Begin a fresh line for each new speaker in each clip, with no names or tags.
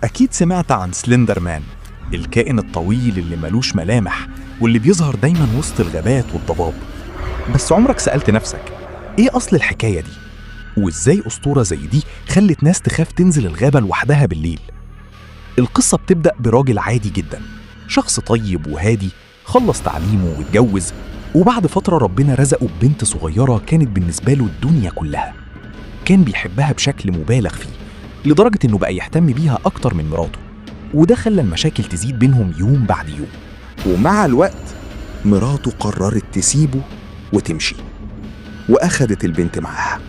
أكيد سمعت عن سلندر مان، الكائن الطويل اللي ملوش ملامح واللي بيظهر دايما وسط الغابات والضباب. بس عمرك سألت نفسك إيه أصل الحكاية دي؟ وإزاي أسطورة زي دي خلت ناس تخاف تنزل الغابة لوحدها بالليل؟ القصة بتبدأ براجل عادي جدا، شخص طيب وهادي، خلص تعليمه واتجوز، وبعد فترة ربنا رزقه ببنت صغيرة كانت بالنسبة له الدنيا كلها. كان بيحبها بشكل مبالغ فيه، لدرجة إنه بقى يهتم بيها أكتر من مراته، وده خلى المشاكل تزيد بينهم يوم بعد يوم.
ومع الوقت مراته قررت تسيبه وتمشي، وأخدت البنت معاها.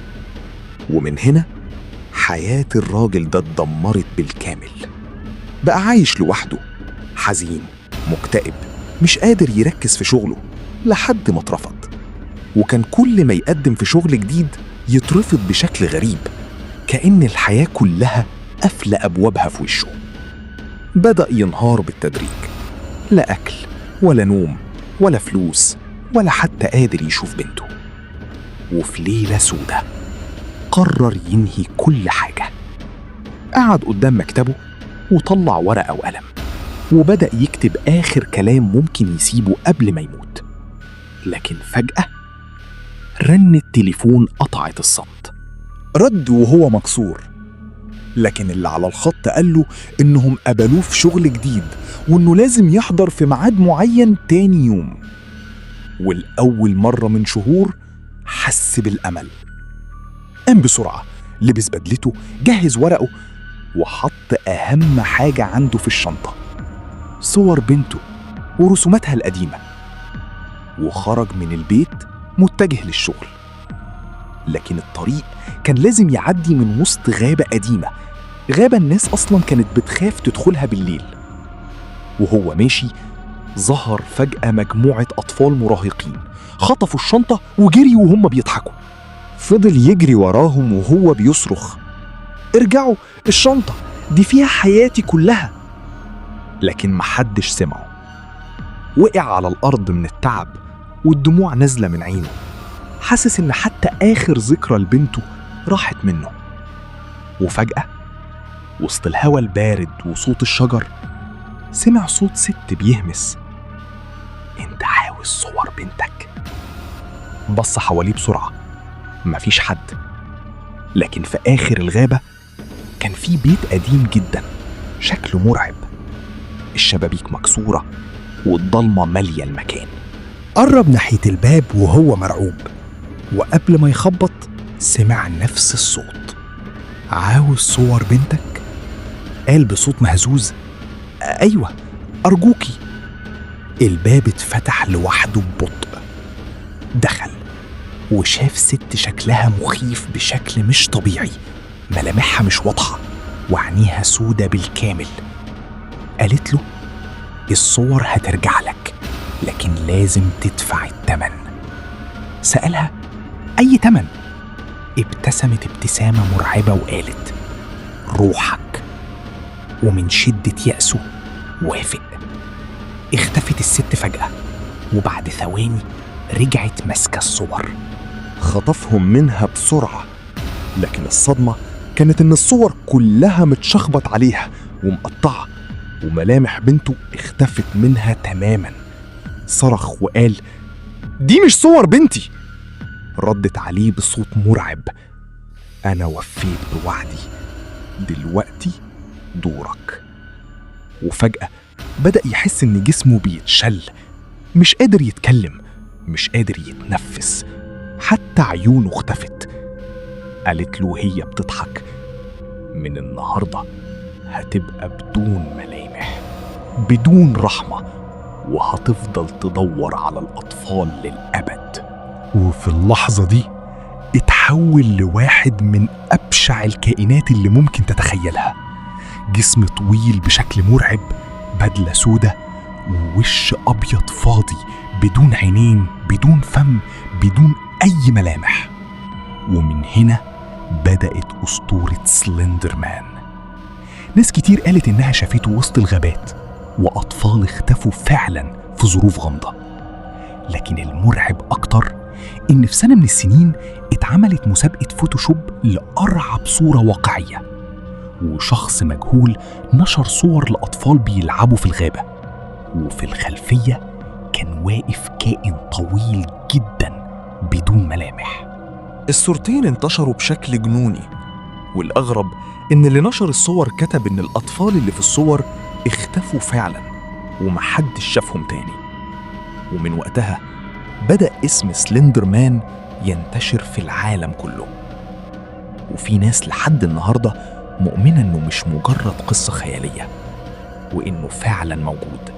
ومن هنا حياة الراجل ده اتدمرت بالكامل. بقى عايش لوحده، حزين، مكتئب، مش قادر يركز في شغله لحد ما اترفض. وكان كل ما يقدم في شغل جديد يترفض بشكل غريب، كأن الحياة كلها قافلة أبوابها في وشه. بدأ ينهار بالتدريج، لا أكل ولا نوم ولا فلوس ولا حتى قادر يشوف بنته. وفي ليلة سودة قرر ينهي كل حاجة. قعد قدام مكتبه وطلع ورقة وقلم، وبدأ يكتب آخر كلام ممكن يسيبه قبل ما يموت. لكن فجأة رن التليفون، قطعت الصمت.
رد وهو مكسور، لكن اللي على الخط قال له إنهم قبلوه في شغل جديد وإنه لازم يحضر في ميعاد معين تاني يوم. والأول مرة من شهور حس بالأمل. قام بسرعة، لبس بدلته، جهز ورقه، وحط أهم حاجة عنده في الشنطة، صور بنته ورسوماتها القديمة، وخرج من البيت متجه للشغل. لكن الطريق كان لازم يعدي من وسط غابة قديمة، غابة الناس أصلاً كانت بتخاف تدخلها بالليل. وهو ماشي ظهر فجأة مجموعة أطفال مراهقين، خطفوا الشنطة وجريوا وهم بيضحكوا. فضل يجري وراهم وهو بيصرخ: ارجعوا، الشنطة دي فيها حياتي كلها. لكن محدش سمعه. وقع على الأرض من التعب والدموع نازلة من عينه، حاسس إن حتى آخر ذكرى لبنته راحت منه. وفجأة وسط الهوا البارد وصوت الشجر سمع صوت ست بيهمس: انت عاوز صور بنتك؟ بص حواليه بسرعة، مفيش حد. لكن في آخر الغابة كان في بيت قديم جدا شكله مرعب، الشبابيك مكسورة والضلمة مالية المكان. قرب ناحية الباب وهو مرعوب، وقبل ما يخبط سمع نفس الصوت: عاوز صور بنتك؟ قال بصوت مهزوز: أيوة أرجوكي. الباب اتفتح لوحده ببطء. دخل وشاف ست شكلها مخيف بشكل مش طبيعي، ملامحها مش واضحة وعينيها سودة بالكامل. قالت له: الصور هترجع لك، لكن لازم تدفع التمن. سألها: أي تمن؟ ابتسمت ابتسامة مرعبة وقالت: روحك. ومن شدة يأسه وافق. اختفت الست فجأة، وبعد ثواني رجعت ماسكة الصور. خطفهم منها بسرعة، لكن الصدمة كانت إن الصور كلها متشخبط عليها ومقطعة، وملامح بنته اختفت منها تماما. صرخ وقال: دي مش صور بنتي. ردت عليه بصوت مرعب: أنا وفيت بوعدي، دلوقتي دورك. وفجأة بدأ يحس إن جسمه بيتشل، مش قادر يتكلم، مش قادر يتنفس، حتى عيونه اختفت. قالت له هي بتضحك: من النهاردة هتبقى بدون ملامح، بدون رحمة، وهتفضل تدور على الأطفال للأبد. وفي اللحظة دي اتحول لواحد من أبشع الكائنات اللي ممكن تتخيلها. جسم طويل بشكل مرعب، بدلة سودة، ووش أبيض فاضي بدون عينين، بدون فم، بدون أي ملامح. ومن هنا بدأت أسطورة سلندر مان. ناس كتير قالت إنها شافته وسط الغابات، وأطفال اختفوا فعلا في ظروف غامضة. لكن المرعب أكتر إن في سنة من السنين اتعملت مسابقة فوتوشوب لأرعب صورة واقعية، وشخص مجهول نشر صور لأطفال بيلعبوا في الغابة، وفي الخلفية كان واقف كائن طويل جدا بدون ملامح.
الصورتين انتشروا بشكل جنوني، والأغرب إن اللي نشر الصور كتب إن الأطفال اللي في الصور اختفوا فعلا ومحدش شافهم تاني. ومن وقتها بدأ اسم سلندر مان ينتشر في العالم كله، وفي ناس لحد النهاردة مؤمنة إنه مش مجرد قصة خيالية، وإنه فعلا موجود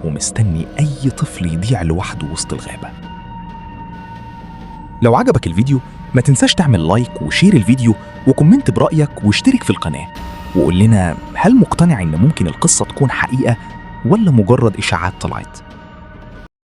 ومستني أي طفل يضيع لوحده وسط الغابة. لو عجبك الفيديو ما تنساش تعمل لايك وشير الفيديو وكومنت برأيك واشترك في القناة، وقول لنا هل مقتنع إن ممكن القصة تكون حقيقة ولا مجرد إشاعات طلعت؟